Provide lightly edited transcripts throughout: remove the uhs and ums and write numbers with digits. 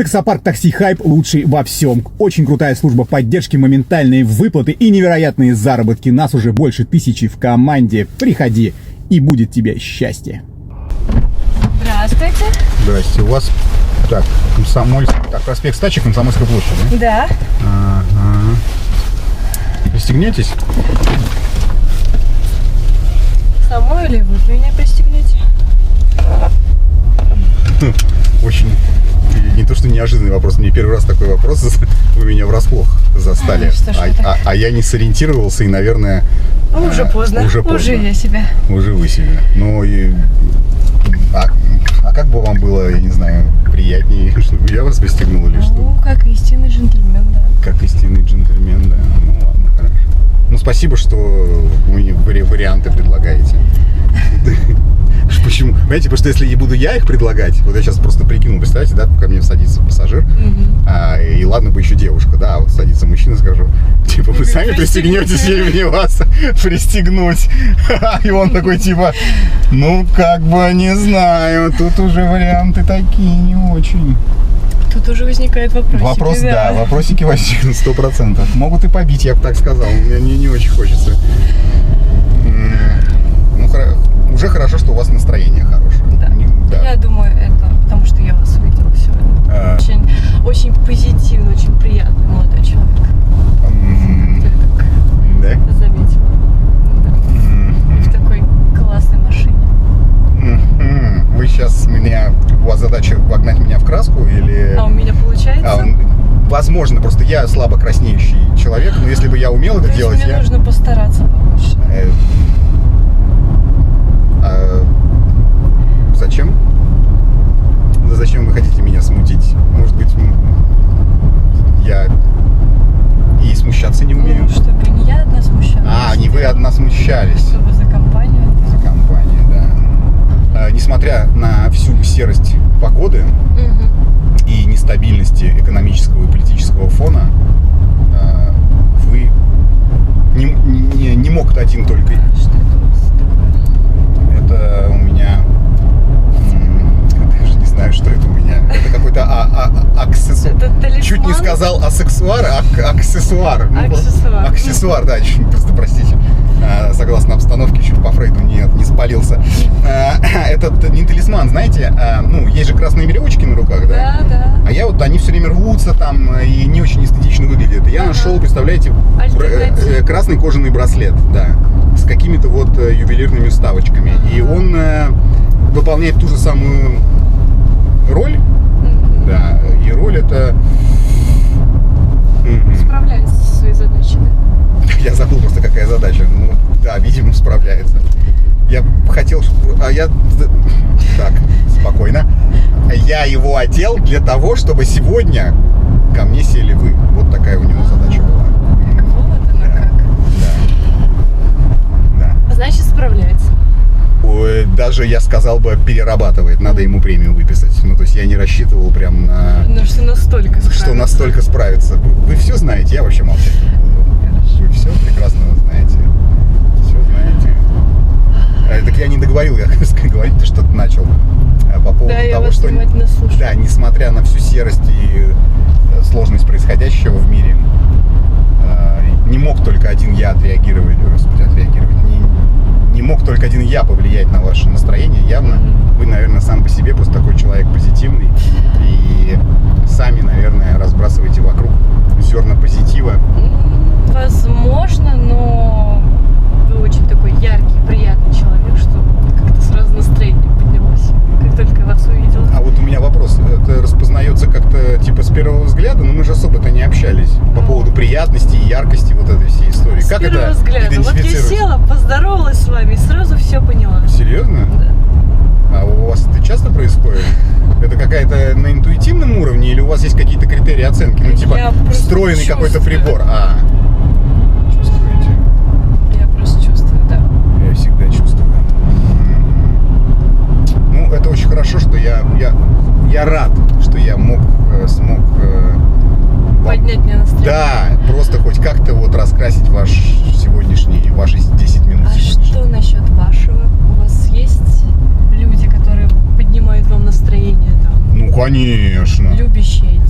Таксопарк Такси Хайп лучший во всем. Очень крутая служба поддержки, моментальные выплаты и невероятные заработки. Нас уже больше 1000 в команде. Приходи, и будет тебе счастье. Здравствуйте. Здрасте. У вас так, проспект Стачи, Комсомольская площадь, да? Да. Ага. Пристегнетесь? Самой или вы меня пристегнете? Очень, не то что неожиданный вопрос, мне первый раз такой вопрос, вы меня врасплох застали. А я не сориентировался и, наверное... Уже поздно. Уже я себя. Уже вы себя. Ну и... А как бы вам было, я не знаю, приятнее, чтобы я вас пристегнул или что? Ну, как истинный джентльмен, да. Как истинный джентльмен, да. Ну ладно, хорошо. Ну, спасибо, что вы варианты предлагаете. Почему? Понимаете, потому что если не буду я их предлагать, вот я сейчас просто прикинул, представляете, да, ко мне садится пассажир, и ладно бы еще девушка, да, а вот садится мужчина, скажу, типа, вы сами пристегнетесь или мне вас пристегнуть? И он такой, типа, ну, как бы, не знаю, тут уже варианты такие не очень. Тут уже возникает вопросики. Вопрос, да, вопросики возникнут 100%. Могут и побить, я бы так сказал, мне не очень хочется. Уже хорошо, что у вас настроение хорошее. Да. Я думаю, это потому что я вас увидела сегодня. Очень позитивный, очень приятный молодой человек. Да? Заметила. Да. И в такой классной машине. Вы сейчас у вас задача вогнать меня в краску или... А у меня получается? Возможно, просто я слабо краснеющий человек, но если бы я умел это делать, мне нужно постараться получше. Зачем? Да зачем вы хотите меня смутить? Может быть, я и смущаться не умею? Ну, чтобы не я одна смущалась. Не вы одна смущались. Чтобы за компанию. За компанию, да. Несмотря на всю серость погоды и нестабильности экономического и политического фона, вы не мог один только... Что это у вас такое? Это у меня... Я даже не знаю, что это у меня. Это какой-то аксессуар. Чуть не сказал асексуар, аксессуар. Аксессуар. Аксессуар, да, просто простите. Согласно обстановке, чуть по Фрейду не спалился. Этот не талисман, знаете, есть же красные веревочки на руках, да? Да, да. А я вот, они все время рвутся там и не очень эстетично выглядят. Я нашел, представляете, красный кожаный браслет, да, с какими-то вот ювелирными вставочками. И он выполняет ту же самую роль, да, и роль это... Справляется со своей задачей, да? Я забыл просто, какая задача. Ну, да, видимо, справляется. Я хотел... Так, спокойно. Я его одел для того, чтобы сегодня ко мне сели вы. Вот такая у него задача была. Вот она как. Да. Значит, справляется. Даже, я сказал бы, перерабатывает. Надо ему премию выписать. Ну, то есть я не рассчитывал прям на... Ну, что настолько справится. Что настолько справится. Вы все знаете, я вообще молчать не буду. Вы все прекрасно знаете. Все знаете. Так я не договорил, я говорить, ты что-то начал. По поводу того, что... Да, несмотря на всю серость и сложность происходящего в мире, не мог только один я отреагировать. Не мог только один я повлиять на ваше настроение. Явно вы, наверное, сам по себе просто такой человек позитивный. И сами, наверное, разбрасываете вокруг зерна позитива. Возможно, но вы очень такой яркий, приятный человек, что как-то сразу настроение поднялось, как только я вас увидела. А вот у меня вопрос. Это распознается как-то типа с первого взгляда, но мы же особо-то не общались по поводу приятности и яркости вот этой всей истории. С как первого это взгляда. Вот я села, поздоровалась с вами и сразу все поняла. Серьезно? Да. А у вас это часто происходит? Это какая-то на интуитивном уровне или у вас есть какие-то критерии оценки? Ну, типа встроенный какой-то прибор. Чувствуете? Я просто чувствую, да. Я всегда чувствую. Ну, это очень хорошо, что я рад, что я смог поднять мне настроение. Да, просто хоть как-то вот раскрасить ваши 10 минут. А что насчет вашего? У вас есть люди, которые поднимают вам настроение там? Ну, конечно. Любящие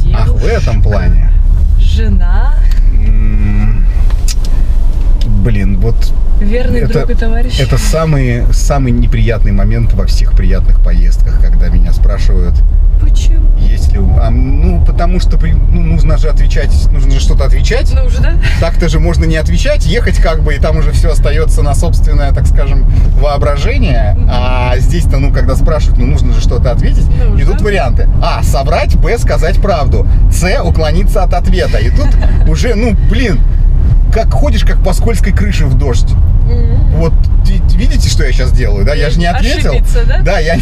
Верный друг и товарищ. Это самый неприятный момент во всех приятных поездках, когда меня спрашивают, почему? есть ли... потому что нужно же отвечать, нужно же что-то отвечать. Ну уже, да? Так-то же можно не отвечать, ехать как бы, и там уже все остается на собственное, так скажем, воображение. А здесь-то, когда спрашивают, нужно же что-то ответить. И тут варианты. А, соврать, Б, сказать правду. С, уклониться от ответа. И тут уже, как ходишь, как по скользкой крыше в дождь. Вот видите, что я сейчас делаю, да? Я же не ответил. Ошибиться, да? Да, я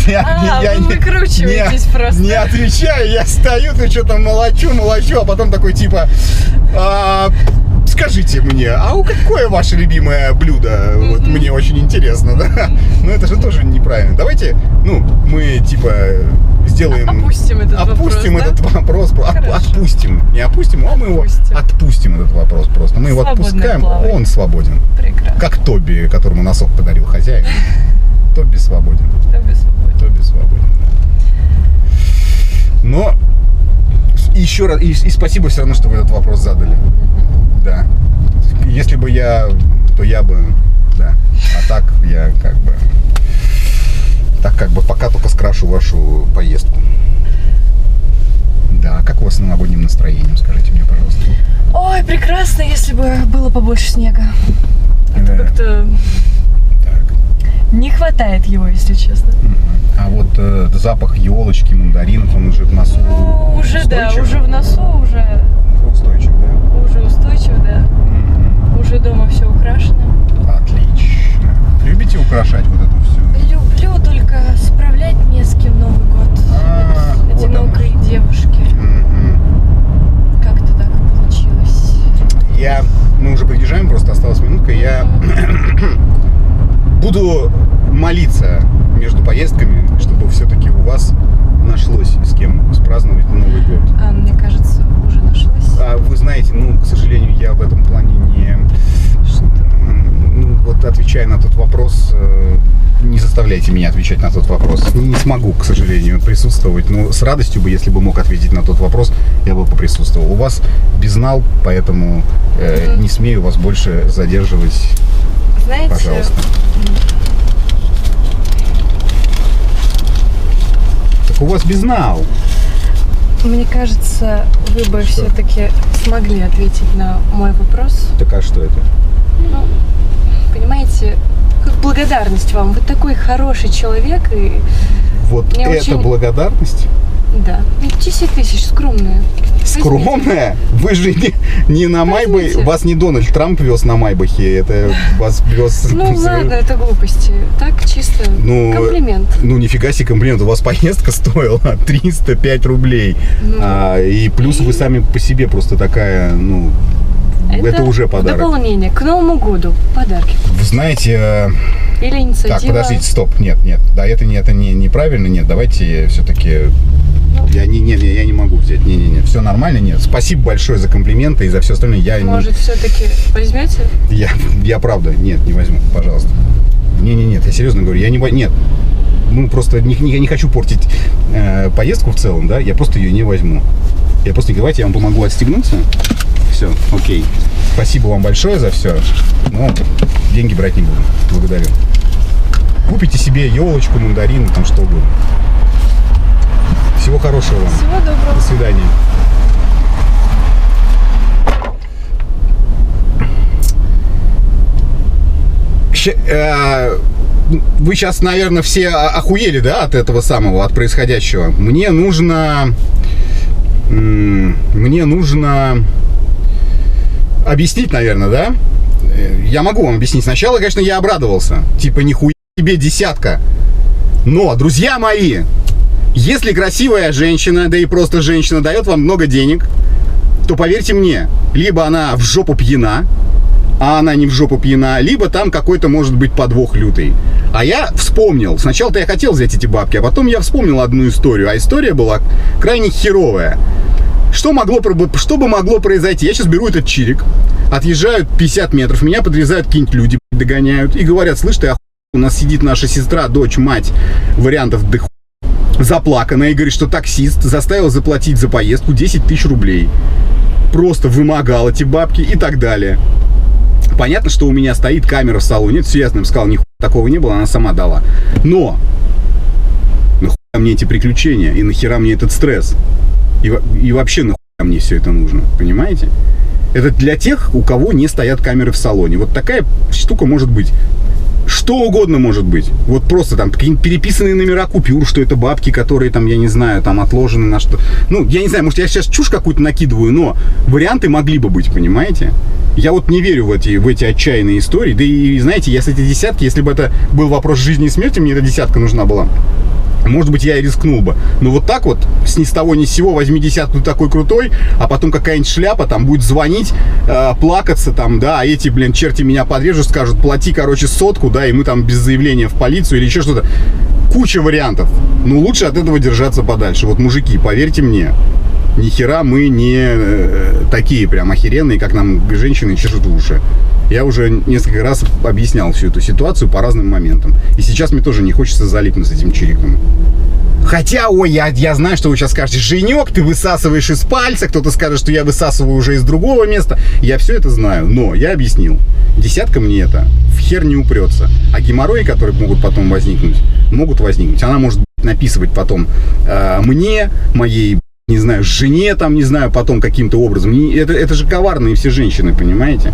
вы выкручиваетесь просто. Не отвечаю, я стою, ты что-то молочу, а потом такой типа, скажите мне, какое ваше любимое блюдо? Вот мне очень интересно, да? Но это же тоже неправильно. Давайте, мы типа сделаем... Опустим этот вопрос. Отпустим. Не опустим, а мы его отпустим этот вопрос просто. Мы его отпускаем, он свободен. Прекрасно. Как Тоби, которому носок подарил хозяин. Тоби свободен. Тоби свободен, да. Но еще раз, и спасибо все равно, что вы этот вопрос задали. Да. Если бы то я бы, да. А так я как бы пока только скрашу вашу поездку. Да, как у вас с новогодним настроением, скажите мне, пожалуйста. Ой, прекрасно, если бы было побольше снега. Это как-то не хватает его, если честно. А вот запах елочки, мандаринов, он уже в носу. Уже устойчив? Да, уже в носу, уже устойчив, да? Уже устойчив, да. Уже дома все украшено. Отлично. Любите украшать вот это все? Люблю, только справлять не с кем Новый год. Одинокой девушке. Как-то так получилось. Мы уже подъезжаем, просто осталась минутка. Я буду молиться между поездками, чтобы все-таки у вас нашлось с кем спраздновать Новый год. Мне кажется, уже нашлось. Вы знаете, к сожалению, я в этом плане не... вот отвечая на тот вопрос, не заставляйте меня отвечать на тот вопрос. Не смогу, к сожалению, присутствовать. Но с радостью бы, если бы мог ответить на тот вопрос, я бы поприсутствовал. У вас безнал, поэтому не смею вас больше задерживать. Знаете, пожалуйста. Так у вас безнал. Мне кажется, вы бы все-таки смогли ответить на мой вопрос. Так а что это? Понимаете, как благодарность вам. Вы такой хороший человек. И вот это очень... благодарность? Да. 10 тысяч, скромная. Скромная? Вы же не на Майбахе, вас не Дональд Трамп вез на Майбахе, это вас вез... ладно, это глупости. Так, чисто комплимент. Нифига себе комплимент, у вас поездка стоила 305 рублей. И плюс вы сами по себе просто такая, это уже подарок. Дополнение к Новому году. Подарки. Вы знаете... Или инициатива... Так, подождите, стоп, нет. Да, это неправильно, нет, давайте все-таки... Я не могу взять. Не, все нормально, нет. Спасибо большое за комплименты и за все остальное. Может, все-таки возьмете? Я правда, нет, не возьму, пожалуйста. Нет, я серьезно говорю, нет. Просто не хочу портить поездку в целом, да, я просто ее не возьму. Давайте я вам помогу отстегнуться. Все, окей. Спасибо вам большое за все. Но деньги брать не буду. Благодарю. Купите себе елочку, мандарины, там что угодно. Всего хорошего вам. Всего доброго. До свидания. Вы сейчас, наверное, все охуели, да, от этого самого, от происходящего. Мне нужно объяснить, наверное, да? Я могу вам объяснить. Сначала, конечно, я обрадовался. Типа, нихуя тебе десятка. Но, друзья мои, если красивая женщина, да и просто женщина, дает вам много денег, то поверьте мне, либо она в жопу пьяна, а она не в жопу пьяна, либо там какой-то может быть подвох лютый. А я вспомнил, сначала-то я хотел взять эти бабки, а потом я вспомнил одну историю, а история была крайне херовая. Что бы могло произойти? Я сейчас беру этот чирик, отъезжают 50 метров, меня подрезают какие-нибудь люди, догоняют и говорят: слышь, ты охуел, у нас сидит наша сестра, дочь, мать, вариантов дохуя, заплаканная, и говорит, что таксист заставил заплатить за поездку 10 тысяч рублей. Просто вымогал эти бабки и так далее. Понятно, что у меня стоит камера в салоне. Это все ясно, я им сказал, нихуя такого не было, она сама дала. Но нахуя мне эти приключения и нахера мне этот стресс? И вообще нахуя мне все это нужно, понимаете? Это для тех, у кого не стоят камеры в салоне. Вот такая штука может быть. Что угодно может быть. Вот просто там какие-нибудь переписанные номера купюр, что это бабки, которые там, я не знаю, там отложены на что. Ну, я не знаю, может, я сейчас чушь какую-то накидываю, но варианты могли бы быть, понимаете? Я вот не верю в эти отчаянные истории. Да и, знаете, если эти десятки, если бы это был вопрос жизни и смерти, мне эта десятка нужна была, может быть, я и рискнул бы. Но вот так вот, ни с того ни с сего, возьми десятку, ты такой крутой, а потом какая-нибудь шляпа там будет звонить, плакаться там, да, а эти, блин, черти меня подрежут, скажут, плати, короче, 100, да, и мы там без заявления в полицию или еще что-то. Куча вариантов. Но лучше от этого держаться подальше. Вот, мужики, поверьте мне, ни хера мы не такие прям охеренные, как нам женщины чешут в уши. Я уже несколько раз объяснял всю эту ситуацию по разным моментам. И сейчас мне тоже не хочется залипнуть с этим чириком. Хотя, ой, я знаю, что вы сейчас скажете, Женек, ты высасываешь из пальца, кто-то скажет, что я высасываю уже из другого места. Я все это знаю, но я объяснил. Десятка мне это в хер не упрется. А геморрои, которые могут потом возникнуть, могут возникнуть. Она может написывать потом мне, моей, не знаю, жене, там, не знаю, потом каким-то образом. Это же коварные все женщины, понимаете?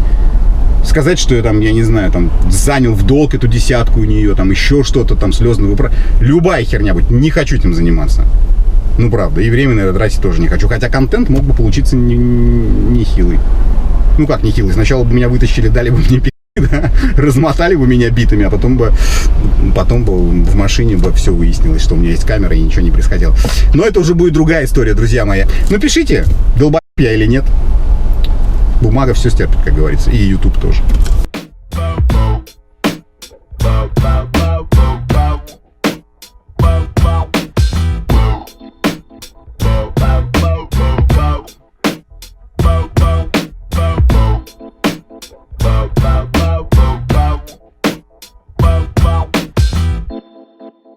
Сказать, что я там, я не знаю, там, занял в долг эту десятку у нее, там, еще что-то, там, слезно выпрашивать. Любая херня будет. Не хочу этим заниматься. Ну, правда. И время, наверное, тратить тоже не хочу. Хотя контент мог бы получиться нехилый. Ну, как нехилый? Сначала бы меня вытащили, дали бы мне да, размотали бы меня битами, а потом бы в машине бы все выяснилось, что у меня есть камера и ничего не происходило. Но это уже будет другая история, друзья мои. Ну, пишите, долбоеб я или нет. Бумага все стерпит, как говорится. И YouTube тоже.